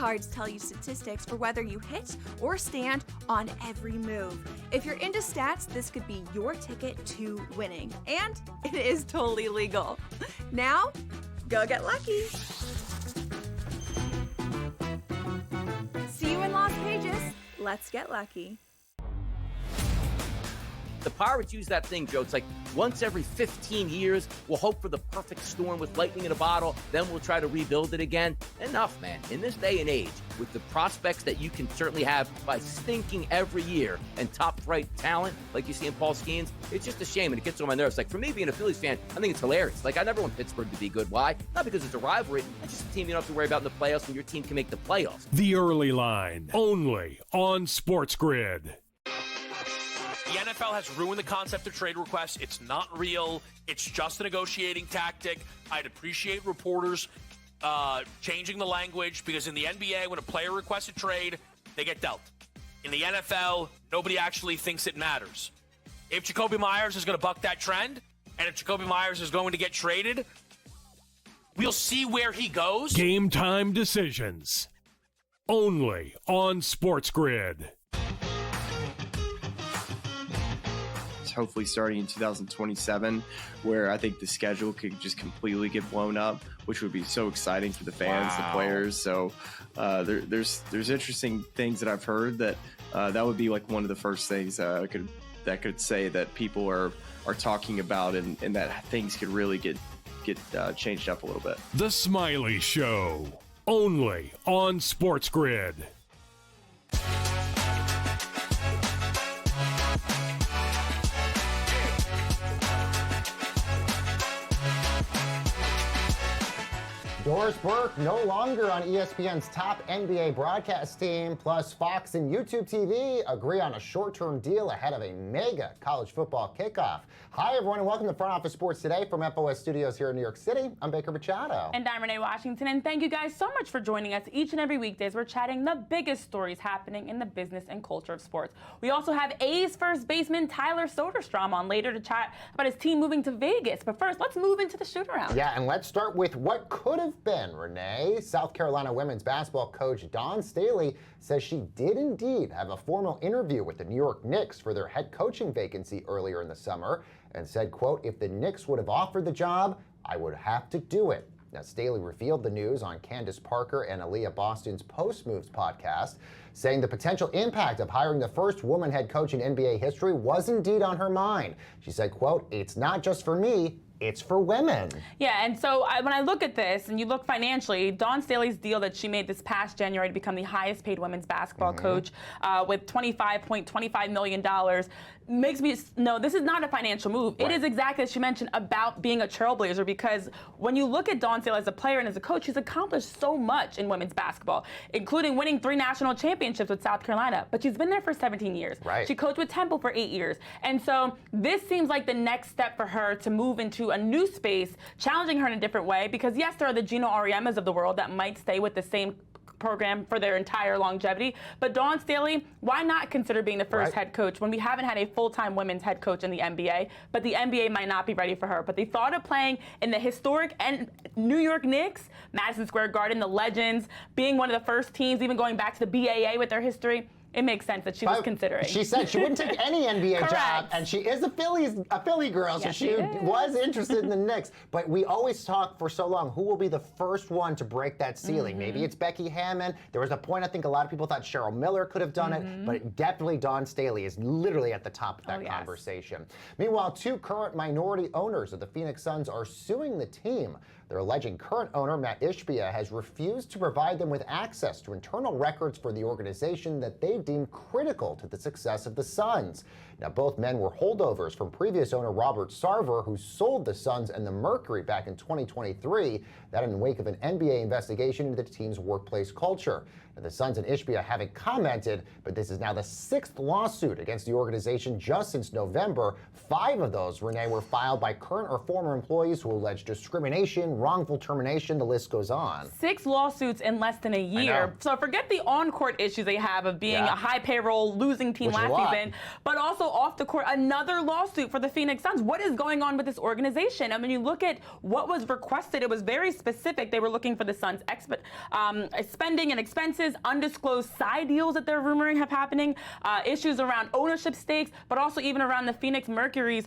cards tell you statistics for whether you hit or stand on every move. If you're into stats, this could be your ticket to winning. And it is totally legal. Now, go get lucky. See you in Las Vegas. Let's get lucky. The Pirates use that thing, Joe. It's like once every 15 years, we'll hope for the perfect storm with lightning in a bottle, then we'll try to rebuild it again. Enough, man. In this day and age, with the prospects that you can certainly have by stinking every year and top-flight talent like you see in Paul Skeens, it's just a shame, and it gets on my nerves. Like, for me, being a Phillies fan, I think it's hilarious. Like, I never want Pittsburgh to be good. Why? Not because it's a rivalry. It's just a team you don't have to worry about in the playoffs, and your team can make the playoffs. The Early Line, only on SportsGrid. The NFL has ruined the concept of trade requests. It's not real. It's just a negotiating tactic. I'd appreciate reporters changing the language, because in the NBA, when a player requests a trade, they get dealt. In the NFL, nobody actually thinks it matters. If Jacoby Myers is going to buck that trend, and if Jacoby Myers is going to get traded, we'll see where he goes. Game time decisions, only on SportsGrid. Hopefully starting in 2027, where I think the schedule could just completely get blown up, which would be so exciting for the fans, the players. So there's interesting things that I've heard that that would be like one of the first things that could say that people are talking about, and that things could really get changed up a little bit. The Smiley Show, only on SportsGrid. Doris Burke no longer on ESPN's top NBA broadcast team, plus Fox and YouTube TV agree on a short-term deal ahead of a mega college football kickoff. Hi, everyone, and welcome to Front Office Sports Today from FOS Studios here in New York City. I'm Baker Machado. And I'm Renee Washington, and thank you guys so much for joining us each and every weekday as we're chatting the biggest stories happening in the business and culture of sports. We also have A's first baseman Tyler Soderstrom on later to chat about his team moving to Vegas. But first, let's move into the shoot-around. Yeah, and let's start with what could have been, Renee. South Carolina women's basketball coach Dawn Staley says she did indeed have a formal interview with the New York Knicks for their head coaching vacancy earlier in the summer, and said, quote, "If the Knicks would have offered the job, I would have to do it." Now, Staley revealed the news on Candace Parker and Aaliyah Boston's Post Moves podcast, saying the potential impact of hiring the first woman head coach in NBA history was indeed on her mind. She said, quote, "It's not just for me, it's for women." Yeah, and so when I look at this, and you look financially, Dawn Staley's deal that she made this past January to become the highest paid women's basketball coach with $25.25 million makes me know this is not a financial move. Right. It is exactly, as she mentioned, about being a trailblazer, because when you look at Dawn Staley as a player and as a coach, she's accomplished so much in women's basketball, including winning 3 national championships with South Carolina, but she's been there for 17 years. Right. She coached with Temple for 8 years. And so this seems like the next step for her to move into a new space, challenging her in a different way, because yes, there are the Gino Auriemmas of the world that might stay with the same program for their entire longevity. But Dawn Staley, why not consider being the first head coach when we haven't had a full-time women's head coach in the NBA? But the NBA might not be ready for her. But the thought of playing in the historic New York Knicks, Madison Square Garden, the legends, being one of the first teams, even going back to the BAA with their history, it makes sense that she was considering. She said she wouldn't take any NBA job, and she is a Philly girl, so she was interested in the Knicks. But we always talk for so long, who will be the first one to break that ceiling? Maybe it's Becky Hammon. There was a point I think a lot of people thought Cheryl Miller could have done it, but definitely Dawn Staley is literally at the top of that conversation. Meanwhile, 2 current minority owners of the Phoenix Suns are suing the team. They're alleging current owner Matt Ishbia has refused to provide them with access to internal records for the organization that they deem critical to the success of the Suns. Now, both men were holdovers from previous owner Robert Sarver, who sold the Suns and the Mercury back in 2023, that in the wake of an NBA investigation into the team's workplace culture. Now, the Suns and Ishbia haven't commented, but this is now the 6th lawsuit against the organization just since November. 5 of those, Renee, were filed by current or former employees who allege discrimination, firing, wrongful termination, the list goes on. 6 lawsuits in less than a year. So forget the on-court issues they have of being a high payroll losing team last season, but also off the court, another lawsuit for the Phoenix Suns. What is going on with this organization? I mean, you look at what was requested, it was very specific. They were looking for the Suns' spending and expenses, undisclosed side deals that they're rumoring have happening, issues around ownership stakes, but also even around the Phoenix Mercury's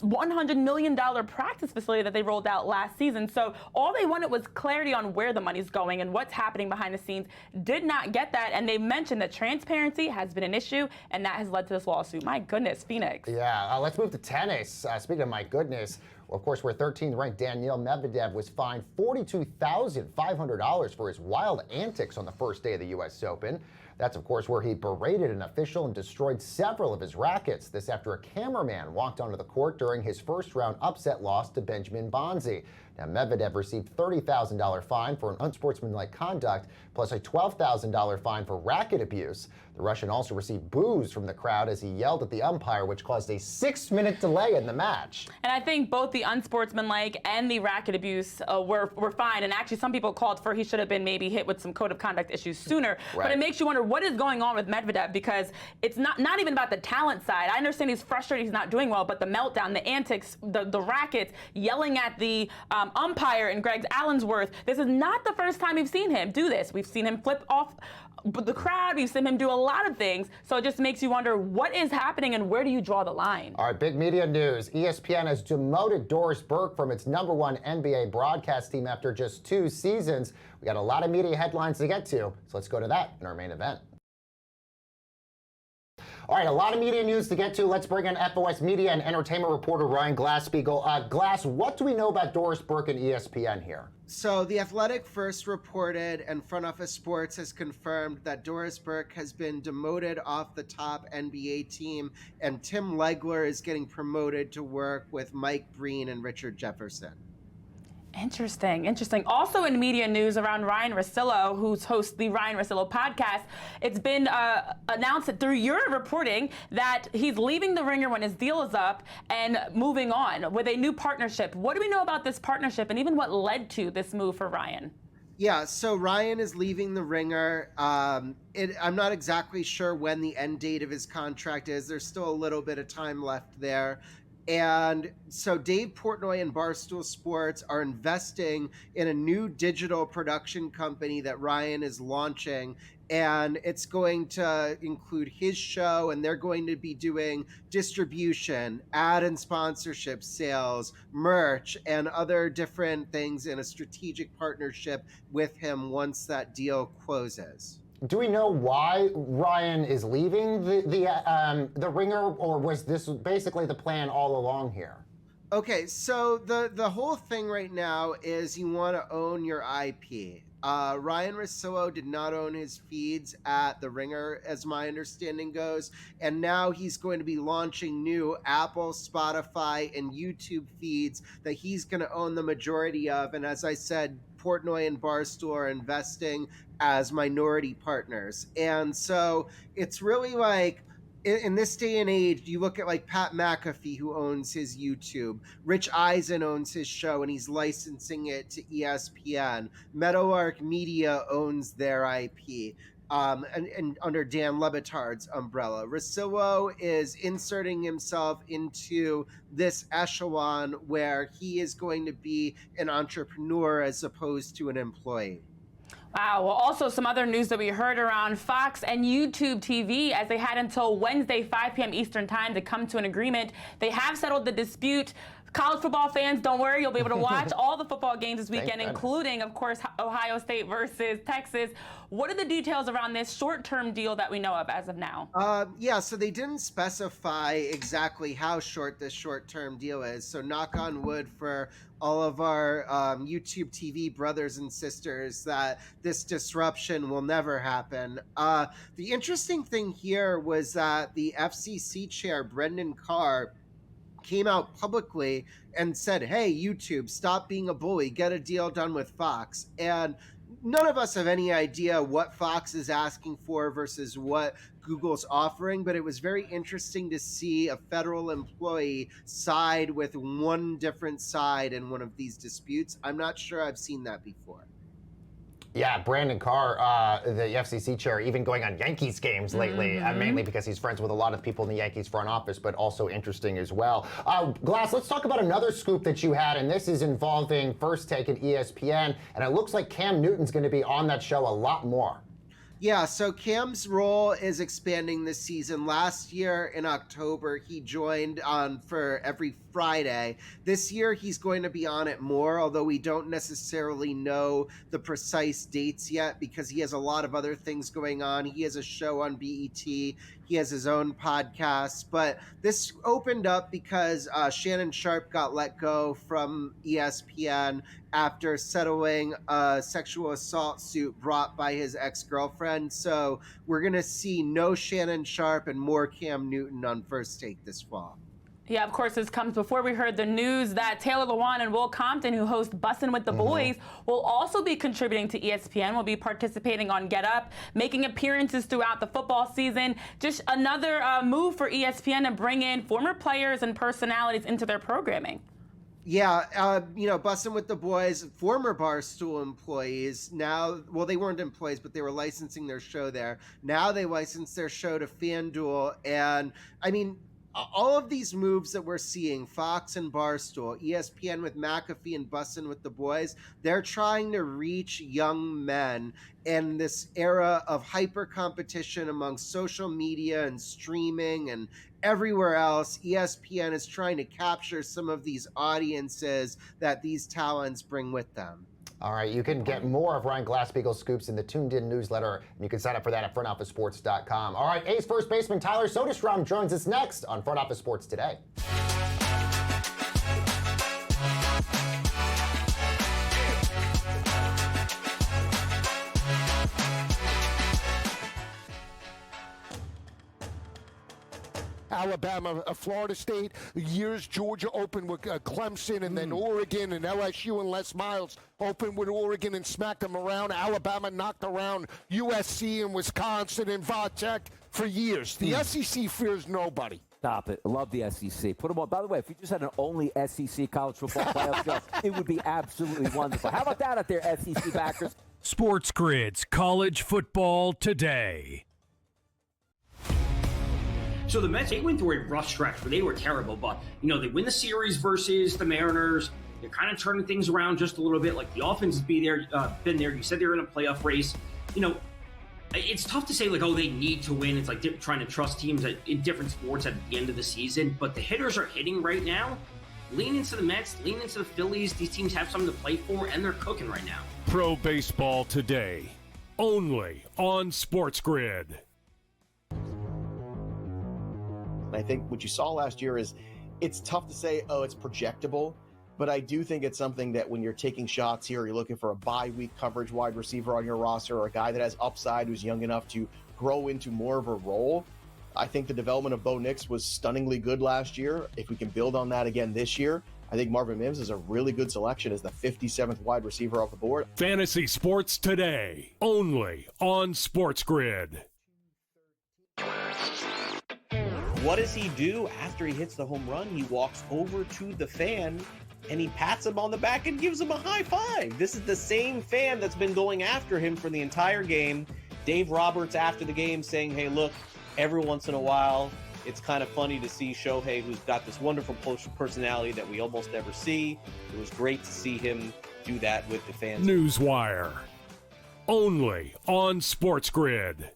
$100 million practice facility that they rolled out last season. So all they wanted was clarity on where the money's going and what's happening behind the scenes. Did not get that, and they mentioned that transparency has been an issue, and that has led to this lawsuit. My goodness, Phoenix. Yeah, let's move to tennis. Speaking of my goodness, well, of course, where 13th ranked Daniil Medvedev was fined $42,500 for his wild antics on the first day of the U.S. Open. That's, of course, where he berated an official and destroyed several of his rackets. This after a cameraman walked onto the court during his first-round upset loss to Benjamin Bonzi. Now, Medvedev received $30,000 fine for an unsportsmanlike conduct, plus a $12,000 fine for racket abuse. The Russian also received boos from the crowd as he yelled at the umpire, which caused a 6-minute delay in the match. And I think both the unsportsmanlike and the racket abuse were fine. And actually, some people called for he should have been maybe hit with some code of conduct issues sooner. Right. But it makes you wonder what is going on with Medvedev, because it's not even about the talent side. I understand he's frustrated, he's not doing well, but the meltdown, the antics, the rackets, yelling at the umpire in Greg Allensworth. This is not the first time we've seen him do this. We've seen him flip off the crowd. We've seen him do a lot of things. So it just makes you wonder what is happening and where do you draw the line? All right, big media news. ESPN has demoted Doris Burke from its #1 NBA broadcast team after just 2 seasons. We got a lot of media headlines to get to, so let's go to that in our main event. All right, a lot of media news to get to. Let's bring in FOS media and entertainment reporter Ryan Glasspiegel. Glass, what do we know about Doris Burke and ESPN here? So The Athletic first reported, and Front Office Sports has confirmed, that Doris Burke has been demoted off the top NBA team, and Tim Legler is getting promoted to work with Mike Breen and Richard Jefferson. Interesting. Also in media news around Ryan Russillo, who's hosts the Ryan Russillo podcast, it's been announced that through your reporting that he's leaving The Ringer when his deal is up and moving on with a new partnership. What do we know about this partnership and even what led to this move for Ryan? Yeah, so Ryan is leaving The Ringer. I'm not exactly sure when the end date of his contract is. There's still a little bit of time left there. And so Dave Portnoy and Barstool Sports are investing in a new digital production company that Ryan is launching. And it's going to include his show, and they're going to be doing distribution, ad and sponsorship, sales, merch, and other different things in a strategic partnership with him once that deal closes. Do we know why Ryan is leaving the Ringer, or was this basically the plan all along here? Okay, so the whole thing right now is you want to own your IP. Ryan Russillo did not own his feeds at The Ringer, as my understanding goes, and now he's going to be launching new Apple, Spotify, and YouTube feeds that he's going to own the majority of. And as I said, Portnoy and Barstool are investing as minority partners. And so it's really like, in this day and age, you look at like Pat McAfee, who owns his YouTube. Rich Eisen owns his show, and he's licensing it to ESPN. Meadowlark Media owns their IP. And under Dan Le Batard's umbrella. Russillo is inserting himself into this echelon where he is going to be an entrepreneur as opposed to an employee. Wow. Well, also some other news that we heard around Fox and YouTube TV, as they had until Wednesday, 5 p.m. Eastern time to come to an agreement. They have settled the dispute. College football fans, don't worry, you'll be able to watch all the football games this weekend, including, of course, Ohio State versus Texas. What are the details around this short-term deal that we know of as of now? Yeah, so they didn't specify exactly how short this short-term deal is. So knock on wood for all of our YouTube TV brothers and sisters that this disruption will never happen. The interesting thing here was that the FCC chair, Brendan Carr, came out publicly and said, hey, YouTube, stop being a bully, get a deal done with Fox. And none of us have any idea what Fox is asking for versus what Google's offering, but it was very interesting to see a federal employee side with one different side in one of these disputes. I'm not sure I've seen that before. Yeah, Brandon Carr, the FCC chair, even going on Yankees games lately, mainly because he's friends with a lot of people in the Yankees front office, but also interesting as well. Glass, let's talk about another scoop that you had, and this is involving First Take at ESPN, and it looks like Cam Newton's going to be on that show a lot more. Yeah, so Cam's role is expanding this season. Last year in October, he joined on for every Friday. This year, he's going to be on it more, although we don't necessarily know the precise dates yet because he has a lot of other things going on. He has a show on BET. He has his own podcast. But this opened up because Shannon Sharpe got let go from ESPN after settling a sexual assault suit brought by his ex-girlfriend. So we're going to see no Shannon Sharpe and more Cam Newton on First Take this fall. Yeah, of course, this comes before we heard the news that Taylor Lewan and Will Compton, who host Bussin' with the Boys, will also be contributing to ESPN, will be participating on Get Up, making appearances throughout the football season. Just another move for ESPN to bring in former players and personalities into their programming. Yeah, Bussin' with the Boys, former Barstool employees, now, well, they weren't employees, but they were licensing their show there. Now they license their show to FanDuel, and, I mean, all of these moves that we're seeing, Fox and Barstool, ESPN with McAfee and Bussin' with the Boys, they're trying to reach young men in this era of hyper competition among social media and streaming and everywhere else. ESPN is trying to capture some of these audiences that these talents bring with them. All right, you can get more of Ryan Glasspiegel's scoops in the Tuned In newsletter, and you can sign up for that at frontofficesports.com. All right, A's first baseman Tyler Soderstrom joins us next on Front Office Sports Today. Alabama, Florida State, years Georgia opened with Clemson, and then Oregon and LSU and Les Miles opened with Oregon and smacked them around. Alabama knocked around USC and Wisconsin and Vatech for years. The SEC fears nobody. Stop it. I love the SEC. Put them on. By the way, if you just had an only SEC college football playoff show, it would be absolutely wonderful. How about that out there, SEC backers? SportsGrid's College Football Today. So the Mets, they went through a rough stretch where they were terrible, but, they win the series versus the Mariners. They're kind of turning things around just a little bit. Like, the offense has been there. You said they were in a playoff race. It's tough to say, they need to win. It's like trying to trust teams in different sports at the end of the season. But the hitters are hitting right now. Lean into the Mets, lean into the Phillies. These teams have something to play for, and they're cooking right now. Pro Baseball Today, only on SportsGrid. I think what you saw last year is it's tough to say, it's projectable, but I do think it's something that when you're taking shots here, you're looking for a bye-week coverage wide receiver on your roster or a guy that has upside who's young enough to grow into more of a role. I think the development of Bo Nix was stunningly good last year. If we can build on that again this year, I think Marvin Mims is a really good selection as the 57th wide receiver off the board. Fantasy Sports Today, only on SportsGrid. What does he do after he hits the home run? He walks over to the fan and he pats him on the back and gives him a high five. This is the same fan that's been going after him for the entire game. Dave Roberts after the game saying, hey, look, every once in a while, it's kind of funny to see Shohei, who's got this wonderful personality that we almost never see. It was great to see him do that with the fans. Newswire, only on SportsGrid.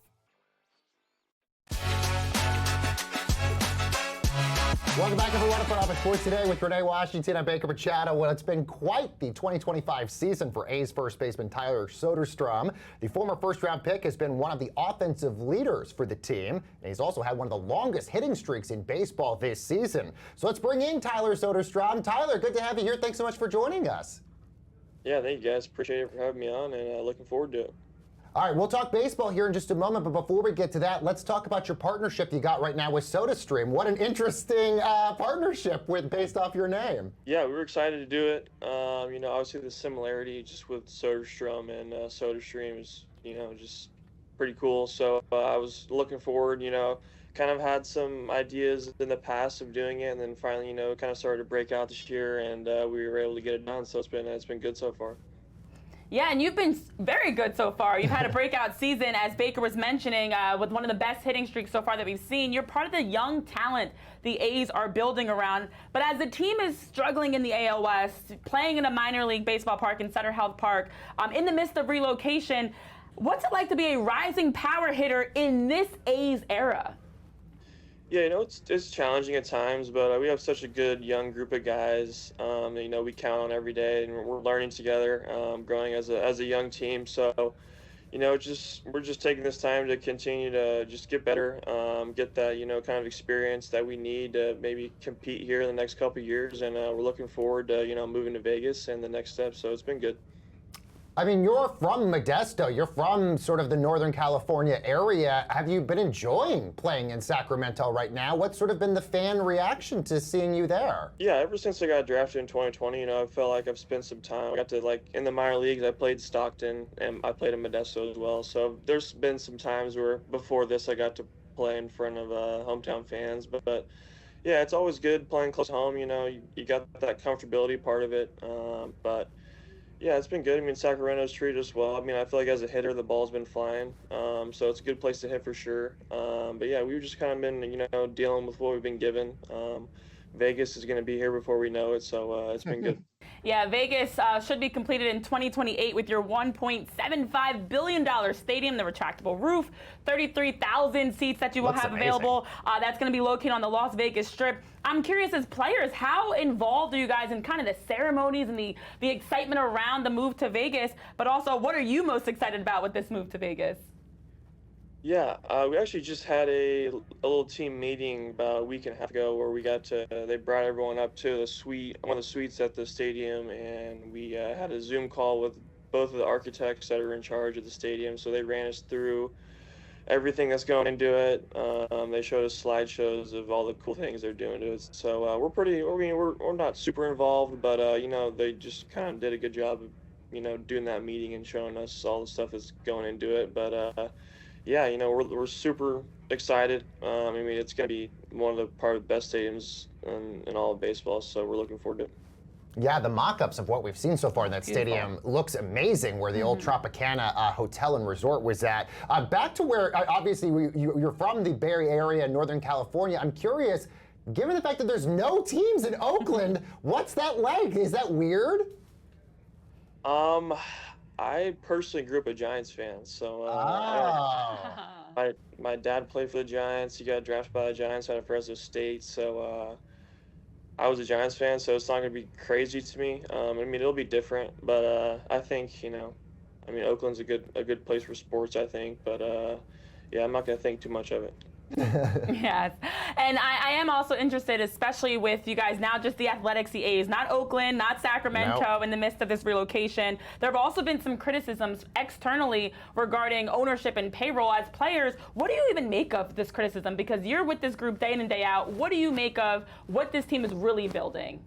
Welcome back, everyone, to Front Office Sports Today with Renee Washington and Baker Machado. Well, it's been quite the 2025 season for A's first baseman Tyler Soderstrom. The former first-round pick has been one of the offensive leaders for the team, and he's also had one of the longest hitting streaks in baseball this season. So let's bring in Tyler Soderstrom. Tyler, good to have you here. Thanks so much for joining us. Yeah, thank you guys. Appreciate it for having me on, and looking forward to it. All right, we'll talk baseball here in just a moment, but before we get to that, let's talk about your partnership you got right now with SodaStream. What an interesting partnership based off your name. Yeah, we were excited to do it. Obviously the similarity just with SodaStream and SodaStream is, just pretty cool. So I was looking forward, kind of had some ideas in the past of doing it, and then finally, kind of started to break out this year, and we were able to get it done. So it's been good so far. Yeah, and you've been very good so far. You've had a breakout season, as Baker was mentioning, with one of the best hitting streaks so far that we've seen. You're part of the young talent the A's are building around. But as the team is struggling in the AL West, playing in a minor league baseball park in Sutter Health Park, in the midst of relocation, what's it like to be a rising power hitter in this A's era? Yeah, it's challenging at times, but we have such a good young group of guys. We count on every day, and we're learning together, growing as a young team. So, we're just taking this time to continue to just get better, get that kind of experience that we need to maybe compete here in the next couple of years, and we're looking forward to moving to Vegas and the next step. So it's been good. I mean, you're from Modesto. You're from sort of the Northern California area. Have you been enjoying playing in Sacramento right now? What's sort of been the fan reaction to seeing you there? Yeah, ever since I got drafted in 2020, I felt like I've spent some time. I got to, in the minor leagues, I played Stockton, and I played in Modesto as well. So there's been some times where before this I got to play in front of hometown fans. But yeah, it's always good playing close to home. You got that comfortability part of it. But yeah, it's been good. I mean, Sacramento's treated us well. I mean, I feel like as a hitter, the ball's been flying. So it's a good place to hit for sure. But yeah, we've just kind of been, dealing with what we've been given. Vegas is going to be here before we know it, so it's been good. Yeah, Vegas should be completed in 2028 with your $1.75 billion stadium, the retractable roof, 33,000 seats that you will have available. That's going to be located on the Las Vegas Strip. I'm curious, as players, how involved are you guys in kind of the ceremonies and the excitement around the move to Vegas? But also, what are you most excited about with this move to Vegas? Yeah, we actually just had a little team meeting about a week and a half ago where we they brought everyone up to one of the suites at the stadium, and we had a Zoom call with both of the architects that are in charge of the stadium. So they ran us through everything that's going into it. They showed us slideshows of all the cool things they're doing to it. So we're not super involved, but they just kind of did a good job of doing that meeting and showing us all the stuff that's going into it. But yeah, we're super excited. It's going to be one of the best stadiums in all of baseball, so we're looking forward to it. Yeah, the mock-ups of what we've seen so far in that stadium looks amazing, where the old Tropicana Hotel and Resort was at. Back to where, obviously, you're from the Bay Area, Northern California. I'm curious, given the fact that there's no teams in Oakland, what's that like? Is that weird? I personally grew up a Giants fan, so my dad played for the Giants. He got drafted by the Giants out of Fresno State, so I was a Giants fan, so it's not going to be crazy to me. It'll be different, but I think Oakland's a good place for sports, I think, but yeah, I'm not going to think too much of it. Yes, and I am also interested, especially with you guys now, just the Athletics, the A's, not Oakland, not Sacramento, in the midst of this relocation. There have also been some criticisms externally regarding ownership and payroll as players. What do you even make of this criticism? Because you're with this group day in and day out. What do you make of what this team is really building?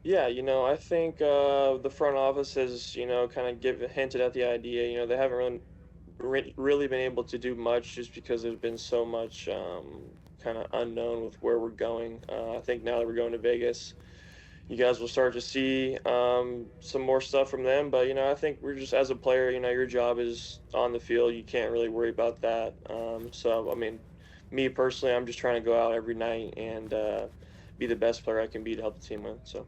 Yeah, I think the front office has, kind of hinted at the idea. They haven't really been able to do much just because there's been so much kind of unknown with where we're going. I think now that we're going to Vegas, you guys will start to see some more stuff from them. But, I think we're just, as a player, your job is on the field. You can't really worry about that. Me personally, I'm just trying to go out every night and be the best player I can be to help the team win. So.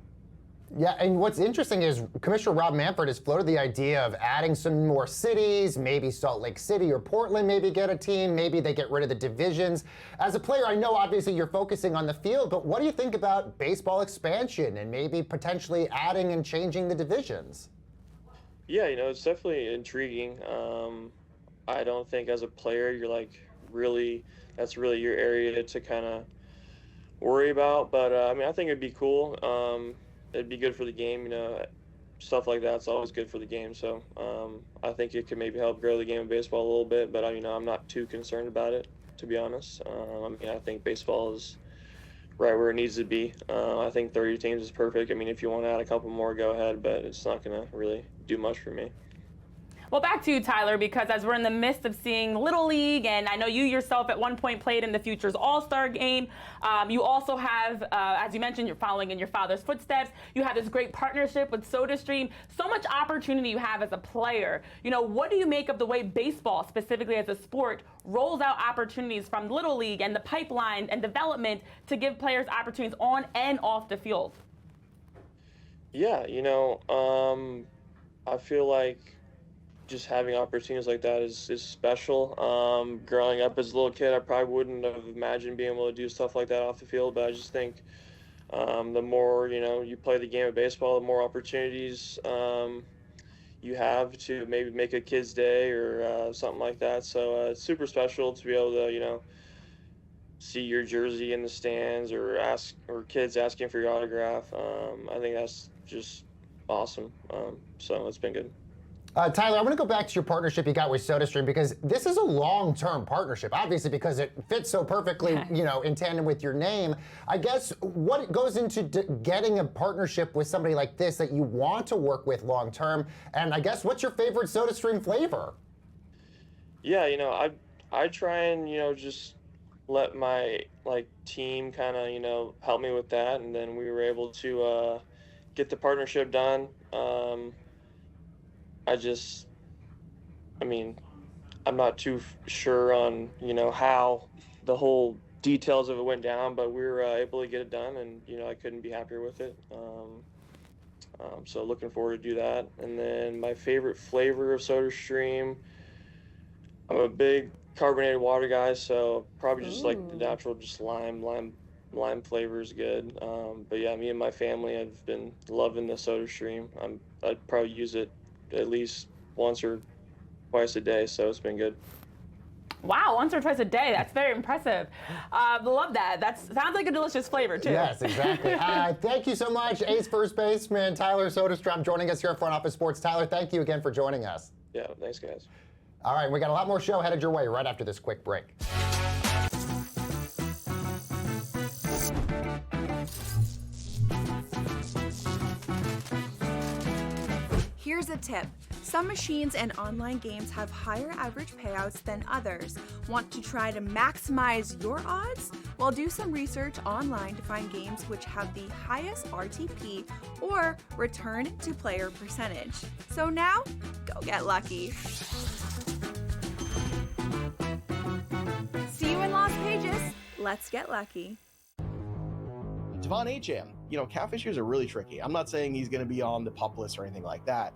Yeah, and what's interesting is Commissioner Rob Manfred has floated the idea of adding some more cities, maybe Salt Lake City or Portland maybe get a team, maybe they get rid of the divisions. As a player, I know obviously you're focusing on the field, but what do you think about baseball expansion and maybe potentially adding and changing the divisions? Yeah, it's definitely intriguing. I don't think as a player you're that's really your area to kind of worry about, but I think it'd be cool. It'd be good for the game, stuff like that's always good for the game. So I think it could maybe help grow the game of baseball a little bit, but I'm not too concerned about it, to be honest. I think baseball is right where it needs to be. I think 30 teams is perfect. If you want to add a couple more, go ahead, but it's not going to really do much for me. Well, back to you, Tyler, because as we're in the midst of seeing Little League, and I know you yourself at one point played in the Futures All-Star Game, you also have, as you mentioned, you're following in your father's footsteps. You have this great partnership with SodaStream. So much opportunity you have as a player. What do you make of the way baseball, specifically as a sport, rolls out opportunities from Little League and the pipeline and development to give players opportunities on and off the field? Yeah, I feel like just having opportunities like that is special. Growing up as a little kid, I probably wouldn't have imagined being able to do stuff like that off the field, but I just think the more, you play the game of baseball, the more opportunities you have to maybe make a kid's day or something like that. So it's super special to be able to, see your jersey in the stands or kids asking for your autograph. I think that's just awesome. So it's been good. Tyler, I'm going to go back to your partnership you got with SodaStream, because this is a long-term partnership, obviously, because it fits so perfectly, in tandem with your name. I guess what goes into getting a partnership with somebody like this that you want to work with long-term, and I guess what's your favorite SodaStream flavor? Yeah, I try and, just let my team kind of, help me with that, and then we were able to get the partnership done. I'm not too sure on, how the whole details of it went down, but we were able to get it done, and, I couldn't be happier with it. So looking forward to do that. And then my favorite flavor of SodaStream, I'm a big carbonated water guy, so probably just like the natural, just lime flavor is good. But yeah, me and my family have been loving the SodaStream. I'd probably use it at least once or twice a day, so it's been good. Wow, once or twice a day. That's very impressive. Love that. That sounds like a delicious flavor, too. Yes, exactly. Thank you so much, ace first baseman Tyler SodaStream, joining us here at Front Office Sports. Tyler, thank you again for joining us. Yeah, thanks, guys. All right, we got a lot more show headed your way right after this quick break. Here's a tip. Some machines and online games have higher average payouts than others. Want to try to maximize your odds? Well, do some research online to find games which have the highest RTP or return to player percentage. So now, go get lucky. See you in Las Vegas. Let's get lucky. Devon Acham, catfish shears are really tricky. I'm not saying he's going to be on the PUP list or anything like that,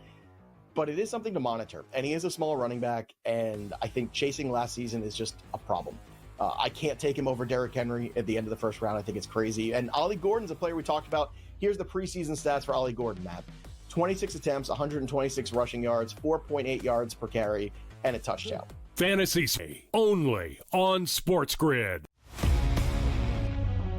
but it is something to monitor. And he is a small running back, and I think chasing last season is just a problem. I can't take him over Derrick Henry at the end of the first round. I think it's crazy. And Ollie Gordon's a player we talked about. Here's the preseason stats for Ollie Gordon, Matt. 26 attempts, 126 rushing yards, 4.8 yards per carry, and a touchdown. Fantasy only on SportsGrid.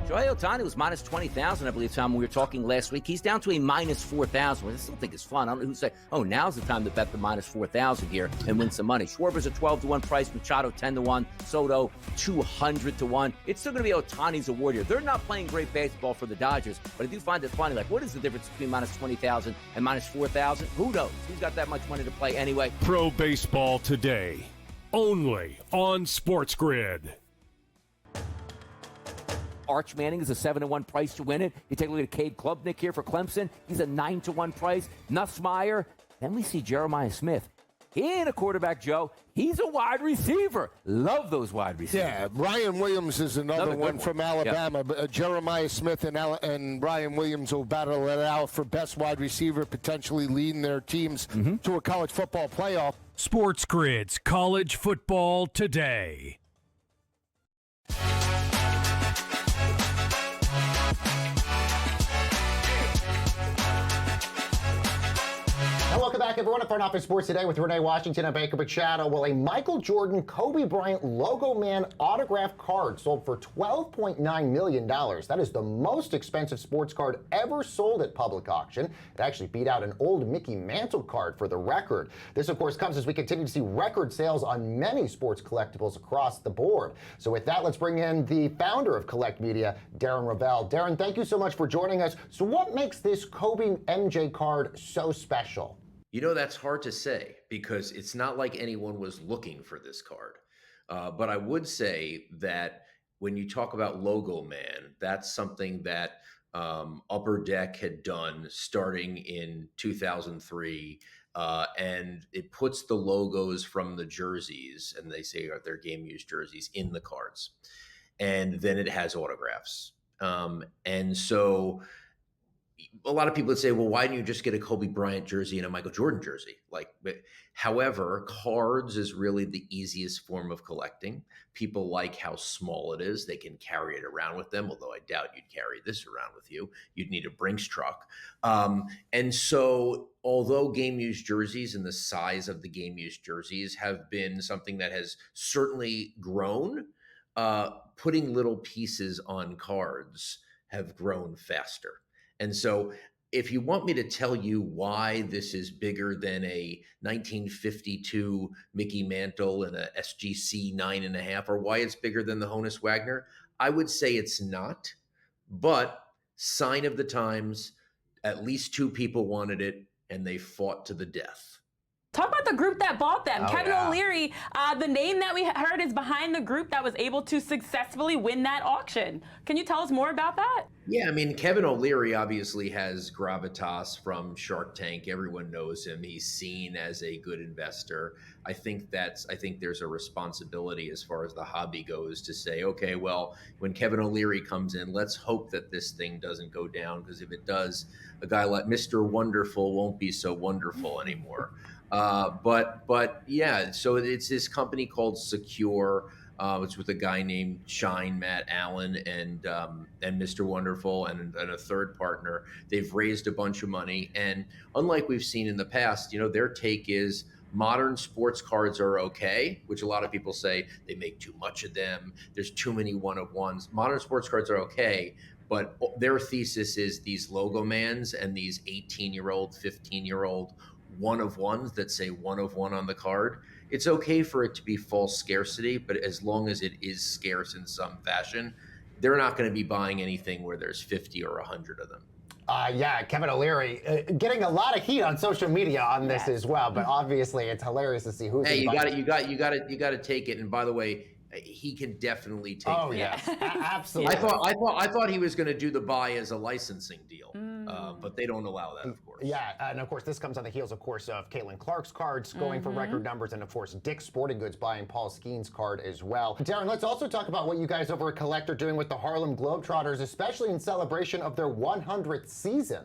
Shohei Ohtani was minus 20,000, I believe, Tom, when we were talking last week. He's down to a minus 4,000, which I still think is fun. I don't know who say, now's the time to bet the minus 4,000 here and win some money. Schwarber's a 12-1 price, Machado 10-1, Soto 200-1. It's still going to be Ohtani's award here. They're not playing great baseball for the Dodgers, but I do find it funny. What is the difference between minus 20,000 and minus 4,000? Who knows? Who's got that much money to play anyway? Pro Baseball Today, only on SportsGrid. Arch Manning is a 7-1 price to win it. You take a look at Cade Klubnik here for Clemson. He's a 9-1 price. Nussmeier. Then we see Jeremiah Smith. He ain't a quarterback, Joe. He's a wide receiver. Love those wide receivers. Yeah, Ryan Williams is another one from Alabama. Yep. Jeremiah Smith and Ryan Williams will battle it out for best wide receiver, potentially leading their teams to a college football playoff. SportsGrid's College Football Today. Welcome back back, everyone, at Front Office Sports Today with Renee Washington and Baker Machado. Well, a Michael Jordan, Kobe Bryant Logo Man autograph card sold for $12.9 million. That is the most expensive sports card ever sold at public auction. It actually beat out an old Mickey Mantle card for the record. This, of course, comes as we continue to see record sales on many sports collectibles across the board. So with that, let's bring in the founder of Collect Media, Darren Ravel. Darren, thank you so much for joining us. So what makes this Kobe MJ card so special? You know, that's hard to say because it's not like anyone was looking for this card. But I would say that when you talk about Logo Man, that's something that Upper Deck had done starting in 2003. And it puts the logos from the jerseys, and they say are their game used jerseys, in the cards. And then it has autographs. And so a lot of people would say, well, why didn't you just get a Kobe Bryant jersey and a Michael Jordan jersey? However, cards is really the easiest form of collecting. People like how small it is. They can carry it around with them, although I doubt you'd carry this around with you. You'd need a Brinks truck. And so although game-used jerseys and the size of the game-used jerseys have been something that has certainly grown, putting little pieces on cards have grown faster. And so if you want me to tell you why this is bigger than a 1952 Mickey Mantle and a SGC 9.5, or why it's bigger than the Honus Wagner, I would say it's not. But sign of the times, at least two people wanted it, and they fought to the death. Talk about the group that bought them. Oh, Kevin yeah. O'Leary, the name that we heard is behind the group that was able to successfully win that auction. Can you tell us more about that? Yeah, I mean, Kevin O'Leary obviously has gravitas from Shark Tank. Everyone knows him. He's seen as a good investor. I think there's a responsibility as far as the hobby goes to say, okay, well, when Kevin O'Leary comes in, let's hope that this thing doesn't go down, because if it does, a guy like Mr. Wonderful won't be so wonderful anymore. But yeah, so it's this company called Secure. It's with a guy named Shine, Matt Allen, and Mr. Wonderful, and a third partner. They've raised a bunch of money, and unlike we've seen in the past, their take is modern sports cards are okay, which a lot of people say they make too much of them. There's too many one-of-ones. Modern sports cards are okay, but their thesis is these Logo Mans and these 18-year-old, 15-year-old one-of-ones that say one-of-one on the card. It's okay for it to be false scarcity, but as long as it is scarce in some fashion, they're not going to be buying anything where there's 50 or 100 of them. Yeah, Kevin O'Leary getting a lot of heat on social media on this as well, but obviously it's hilarious to see who's. Hey, you got to take it. And by the way, he can definitely take. Oh yes, absolutely. I thought he was going to do the buy as a licensing deal, but they don't allow that, of course. Yeah, and of course this comes on the heels, of course, of Caitlin Clark's cards going for record numbers, and of course Dick's Sporting Goods buying Paul Skeen's card as well. Darren, let's also talk about what you guys over at Collect are doing with the Harlem Globetrotters, especially in celebration of their 100th season.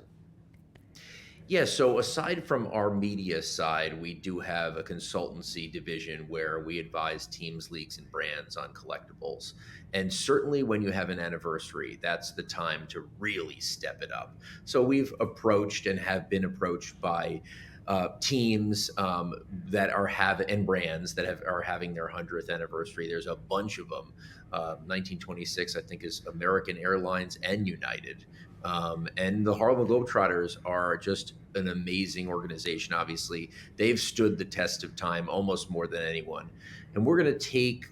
Yeah, so aside from our media side, we do have a consultancy division where we advise teams, leagues, and brands on collectibles. And certainly when you have an anniversary, that's the time to really step it up. So we've approached and have been approached by teams that are and brands that are having their 100th anniversary. There's a bunch of them. 1926, I think, is American Airlines and United. And the Harlem Globetrotters are just an amazing organization. Obviously, they've stood the test of time almost more than anyone. And we're going to take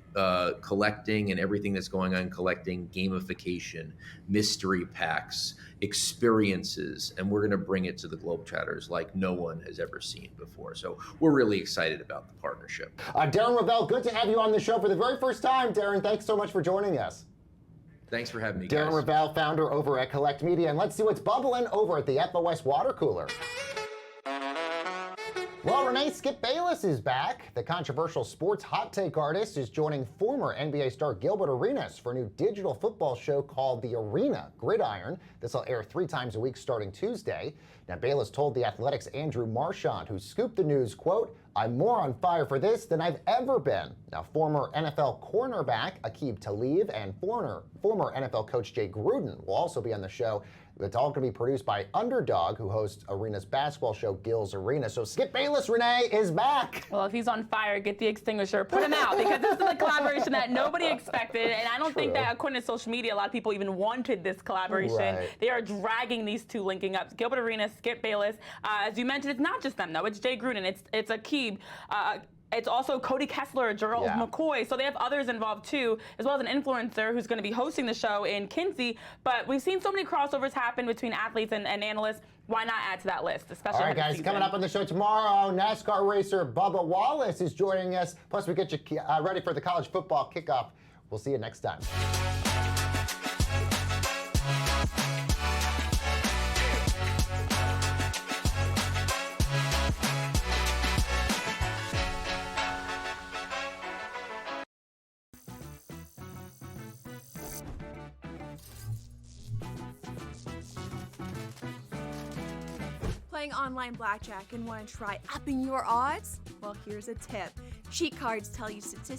collecting and everything that's going on, collecting, gamification, mystery packs, experiences, and we're going to bring it to the Globetrotters like no one has ever seen before. So we're really excited about the partnership. Darren Ravel, good to have you on the show for the very first time. Darren, thanks so much for joining us. Thanks for having me, guys. Darren Ravel, founder over at Collect Media, and let's see what's bubbling over at the FOS water cooler. Well, Renee, Skip Bayless is back. The controversial sports hot take artist is joining former NBA star Gilbert Arenas for a new digital football show called The Arena Gridiron. This will air 3 times a week starting Tuesday. Now, Bayless told The Athletic's Andrew Marchand, who scooped the news, quote, "I'm more on fire for this than I've ever been." Now, former NFL cornerback Aqib Talib and former NFL coach Jay Gruden will also be on the show. It's all going to be produced by Underdog, who hosts Arena's basketball show, Gil's Arena. So Skip Bayless, Renee, is back. Well, if he's on fire, get the extinguisher, put him out, because this is a collaboration that nobody expected, and I don't think that, according to social media, a lot of people even wanted this collaboration. Right. They are dragging these two linking up. Gilbert Arenas, Skip Bayless. As you mentioned, it's not just them, though. It's Jay Gruden. It's Aqib. It's also Cody Kessler, Gerald McCoy. So they have others involved too, as well as an influencer who's going to be hosting the show in Kinsey. But we've seen so many crossovers happen between athletes and analysts. Why not add to that list, especially All right, guys, coming up on the show tomorrow, NASCAR racer Bubba Wallace is joining us. Plus, we get you ready for the college football kickoff. We'll see you next time. Playing online blackjack and want to try upping your odds? Well, here's a tip. Cheat cards tell you statistics